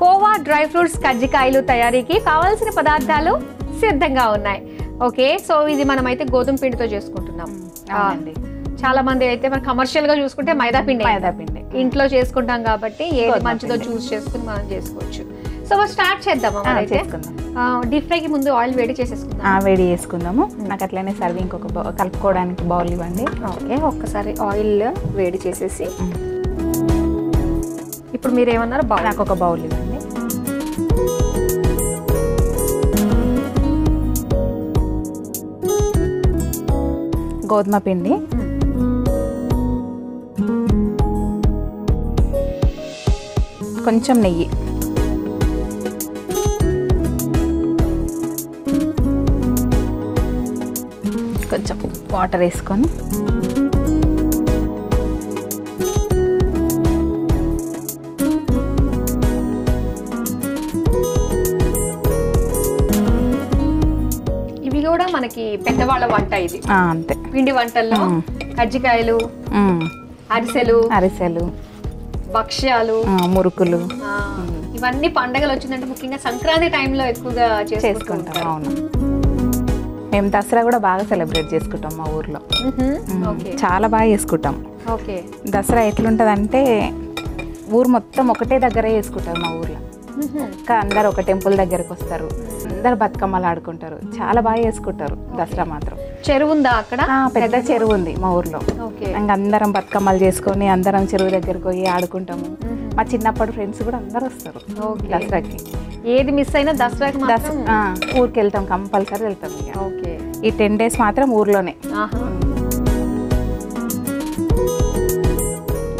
Khoa dry fruits కజ్జికాయలు తయారీకి కావాల్సిన పదార్థాలు సిద్ధంగా ఉన్నాయి. ఓకే, సో ఇది మనమైతే గోధుమ పిండితో చేసుకుంటున్నాం. చాలా మంది అయితే మనం కమర్షియల్ గా చూసుకుంటే మైదా పిండి ఇంట్లో చేసుకుంటాం కాబట్టి ఏది మంచిదో చూస్ చేసుకుని మనం చేసుకోవచ్చు. సో స్టార్ట్ చేద్దామా? డీప్ ఫ్రై కి ముందు ఆయిల్ వేడి చేసేసుకుందాం. వేడి చేసుకుందాము. నాకు అట్లనే సర్వింగ్ ఒక కలుపుకోవడానికి బౌల్ ఇవ్వండి. ఓకే, ఒక్కసారి ఆయిల్ వేడి చేసేసి ఇప్పుడు మీరు ఏమన్నారు? నాకు ఒక బౌల్ ఇవ్వండి. గోధుమ పిండి, కొంచెం నెయ్యి, కొంచెం వాటర్ వేసుకొని ఇవి కూడా మనకి పెద్దవాళ్ళ వంట. ఇది అంతే. పిండి వంటల్లో కజ్జికాయలు, అరిసెలు, భక్ష్యాలు, మురుకులు, ఇవన్నీ పండగలు వచ్చిందంటే ముఖ్యంగా సంక్రాంతి టైంలో ఎక్కువగా చేసుకుంటాం. అవును, మేము దసరా కూడా బాగా సెలబ్రేట్ చేసుకుంటాం మా ఊర్లో. చాలా బాగా చేసుకుంటాం. ఓకే, దసరా ఎట్లుంటదంటే ఊరు మొత్తం ఒకటే దగ్గర చేసుకుంటారు మా ఊర్లో. అందరు ఒక టెంపుల్ దగ్గరకు వస్తారు, అందరు బతుకమ్మలు ఆడుకుంటారు, చాలా బాగా చేసుకుంటారు దసరా మాత్రం. చెరువు ఉందా అక్కడ? పెద్ద చెరువు ఉంది మా ఊర్లో. ఇంకా అందరం బతుకమ్మలు చేసుకొని అందరం చెరువు దగ్గరకు పోయి ఆడుకుంటాము. మా చిన్నప్పటి ఫ్రెండ్స్ కూడా అందరు వస్తారు దసరాకి. ఏది మిస్ అయినా దసరాకి ఊరికి వెళ్తాం, కంపల్సరీ వెళ్తాం. ఓకే, ఈ 10 days మాత్రం ఊర్లోనే.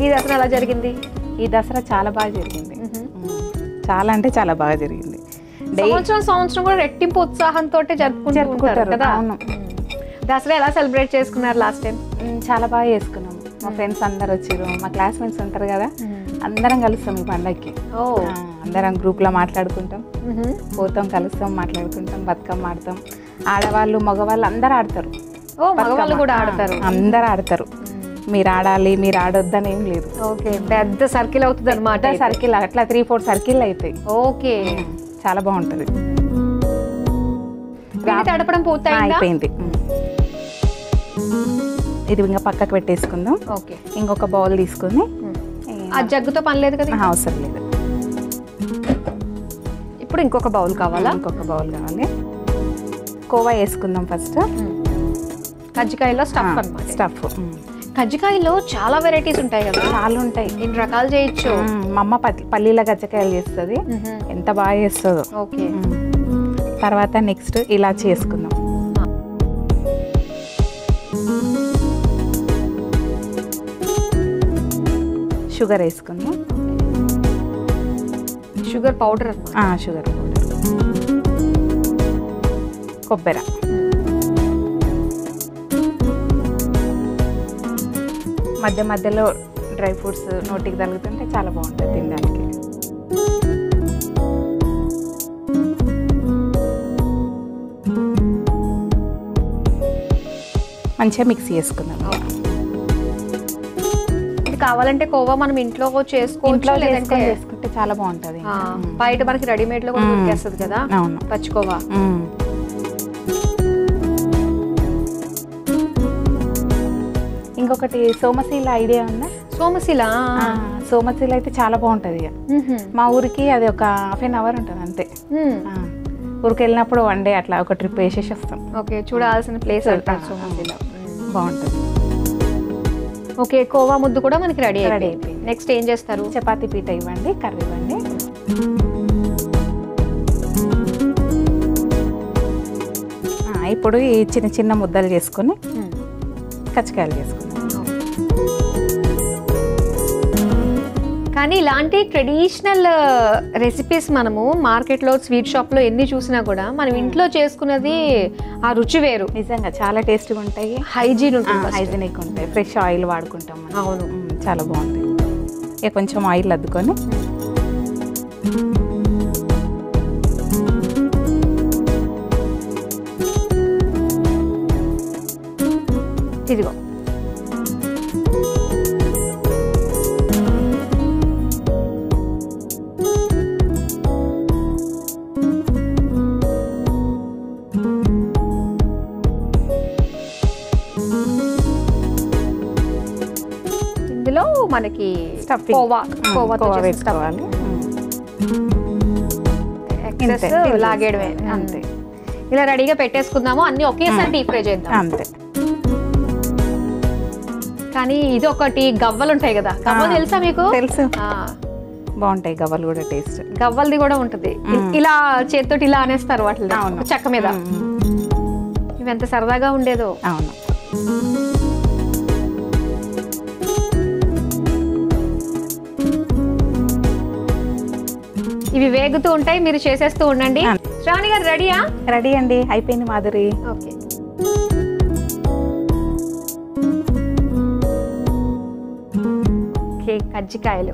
ఈ దసరా ఎలా జరిగింది? ఈ దసరా చాలా బాగా జరిగింది. చాలా అంటే చాలా బాగా జరిగింది. సంవత్సరం కూడా రెట్టింపు ఉత్సాహంతో జరుపుకుంటారు కదా. దసరా ఎలా సెలబ్రేట్ చేసుకున్నారు లాస్ట్ టైం? చాలా బాగా చేసుకున్నాం. మా ఫ్రెండ్స్ అందరు వచ్చారు, మా క్లాస్మేట్స్ ఉంటారు కదా, అందరం కలుస్తాం ఈ పండగకి. అందరం గ్రూప్ లో మాట్లాడుకుంటాం, పోతాం, కలుస్తాం, మాట్లాడుకుంటాం, బతుకమ్మ ఆడతాం. ఆడవాళ్ళు మగవాళ్ళు అందరు ఆడతారు. అందరు ఆడతారు. మీరు ఆడాలి, మీరు ఆడొద్దని ఏం లేదు. ఓకే, పెద్ద సర్కిల్ అవుతుంది అనమాట. సర్కిల్ అట్లా 3-4 సర్కిల్ అవుతాయి. ఓకే, చాలా బాగుంటది. తడపడం అయిపోయింది. ఇది ఇంకా పక్కకు పెట్టేసుకుందాం. ఓకే, ఇంకొక బౌల్ తీసుకుని. ఆ జగ్గుతో పని లేదు కదా? అవసరం లేదు. ఇప్పుడు ఇంకొక బౌల్ కావాలా? ఇంకొక బౌల్ కావాలి. కోవా వేసుకుందాం ఫస్ట్. కజ్జికాయలో స్టఫ్ అన్నమాట. స్టఫ్. కజ్జికాయలో చాలా వెరైటీస్ ఉంటాయి కదా? చాలా ఉంటాయి, ఎన్ని రకాలు చేయొచ్చు. మా అమ్మ పల్లీల కజ్జికాయలు చేస్తుంది, ఎంత బాగా చేస్తుందో. ఓకే, తర్వాత నెక్స్ట్ ఇలా చేసుకుందాం. షుగర్ వేసుకుందాం. Sugar powder. Sugar powder. కొబ్బరి. మధ్య మధ్యలో డ్రై ఫ్రూట్స్ నోటికి తగులుతుంటే చాలా బాగుంటుంది తినడానికి. మంచిగా మిక్స్ చేసుకుందాం. ఇది కావాలంటే కోవా మనం ఇంట్లో చేసుకోవచ్చు, లేదంటే చేసుకుంటే చాలా బాగుంటుంది. బయట మనకి రెడీమేడ్ లో కూడా దొరికేస్తుంది కదా. అవును, పచ్చికోవా. ఇంకొకటి సోమశీల ఐడియా ఉందా? సోమశీల అయితే చాలా బాగుంటది. మా ఊరికి అది ఒక 1/2 hour ఉంటుంది అంతే. ఊరికి వెళ్ళినప్పుడు 1 day అట్లా ఒక ట్రిప్ వేసేసి వస్తాం. ఓకే, చూడాల్సిన ప్లేస్ సోమశీల బాగుంటుంది. ఓకే, కోవా ముద్దు కూడా మనకి రెడీ అయిపోయింది. నెక్స్ట్ ఏం చేస్తారు? చపాతీ పీట ఇవ్వండి, కర్రీ ఇవ్వండి. ఇప్పుడు ఈ చిన్న చిన్న ముద్దలు చేసుకొని కజ్జికాయలు చేసుకుందాం. కానీ ఇలాంటి ట్రెడిషనల్ రెసిపీస్ మనము మార్కెట్లో, స్వీట్ షాప్లో ఎన్ని చూసినా కూడా మనం ఇంట్లో చేసుకున్నది ఆ రుచి వేరు. నిజంగా చాలా టేస్ట్గా ఉంటాయి, హైజీనిక్ ఉంటాయి, ఫ్రెష్ ఆయిల్ వాడుకుంటాం. అవును, చాలా బాగుంటాయి. ఇక కొంచెం ఆయిల్ అద్దుకొని ఇదిగో ఇందులో మనకి కోవా వేసుకోవాలి. లాగేయడమే అంతే. ఇలా రెడీగా పెట్టేసుకుందాము. అన్ని ఒకేసారి డీప్ ఫ్రై చేద్దాం అంతే. కానీ ఇది ఒకటి గవ్వలు ఉంటాయి కదా, గవ్వలు తెలుసా మీకు? తెలుసు, బాగుంటాయి గవ్వలు కూడా. టేస్ట్ గవ్వలది కూడా ఉంటుంది. ఇలా చేతితోటి ఇలా అనేస్తారు వాటిని చెక్క మీద. ఇవి ఎంత సరదాగా ఉండేదో. అవును. ఇవి వేగుతూ ఉంటాయి, మీరు చేసేస్తూ ఉండండి. శ్రావణి గారు రెడీయా? రెడీ అండి, అయిపోయింది మాధురి. ఓకే. కజ్జికాయలు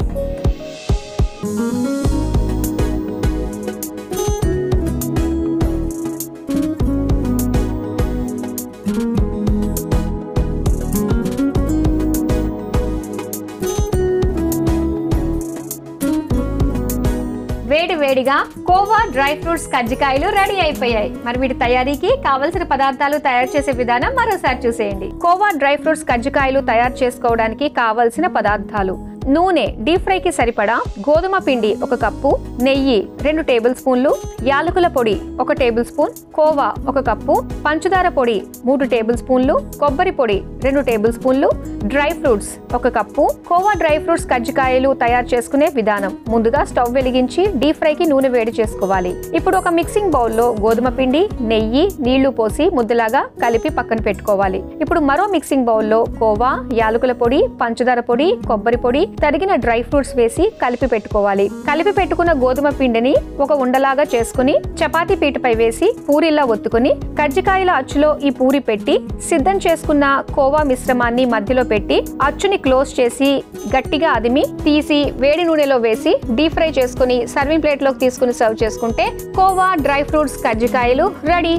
వేడి వేడిగా కోవా డ్రై ఫ్రూట్స్ కజ్జికాయలు రెడీ అయిపోయాయి. మరి వీటి తయారీకి కావలసిన పదార్థాలు తయారు చేసే విధానం మరోసారి చూసేయండి. కోవా డ్రై ఫ్రూట్స్ కజ్జికాయలు తయారు చేసుకోవడానికి కావలసిన పదార్థాలు: నూనె డీప్ ఫ్రైకి సరిపడా, గోధుమ పిండి 1 కప్పు, నెయ్యి 2 టేబుల్ స్పూన్లు, యాలకుల పొడి 1 టేబుల్ స్పూన్, కోవా 1 కప్పు, పంచదార పొడి 3 టేబుల్ స్పూన్లు, కొబ్బరి పొడి 2 టేబుల్ స్పూన్లు, dry fruits 1 cup. Khoa dry fruits కజ్జికాయలు తయారు చేసుకునే విధానం: ముందుగా స్టవ్ వెలిగించి డీప్ ఫ్రైకి నూనె వేడి చేసుకోవాలి. ఇప్పుడు ఒక మిక్సింగ్ బౌల్లో గోధుమ పిండి, నెయ్యి, నీళ్లు పోసి ముద్దలాగా కలిపి పక్కన పెట్టుకోవాలి. ఇప్పుడు మరో మిక్సింగ్ బౌల్లో కోవా, యాలకుల పొడి, పంచదార పొడి, కొబ్బరి పొడి, తరిగిన డ్రై ఫ్రూట్స్ వేసి కలిపి పెట్టుకోవాలి. కలిపి పెట్టుకున్న గోధుమ పిండిని ఒక ఉండలాగా చేసుకుని చపాతీ పీటపై వేసి పూరిలా ఒత్తుకుని కజ్జికాయల అచ్చులో ఈ పూరి పెట్టి సిద్ధం చేసుకున్న కోవా మిశ్రమాన్ని మధ్యలో పెట్టి అచ్చుని క్లోజ్ చేసి గట్టిగా అదిమి తీసి వేడి నూనెలో వేసి డీప్ ఫ్రై చేసుకుని సర్వింగ్ ప్లేట్ లోకి తీసుకుని సర్వ్ చేసుకుంటే కోవా డ్రై ఫ్రూట్స్ కజ్జికాయలు రెడీ.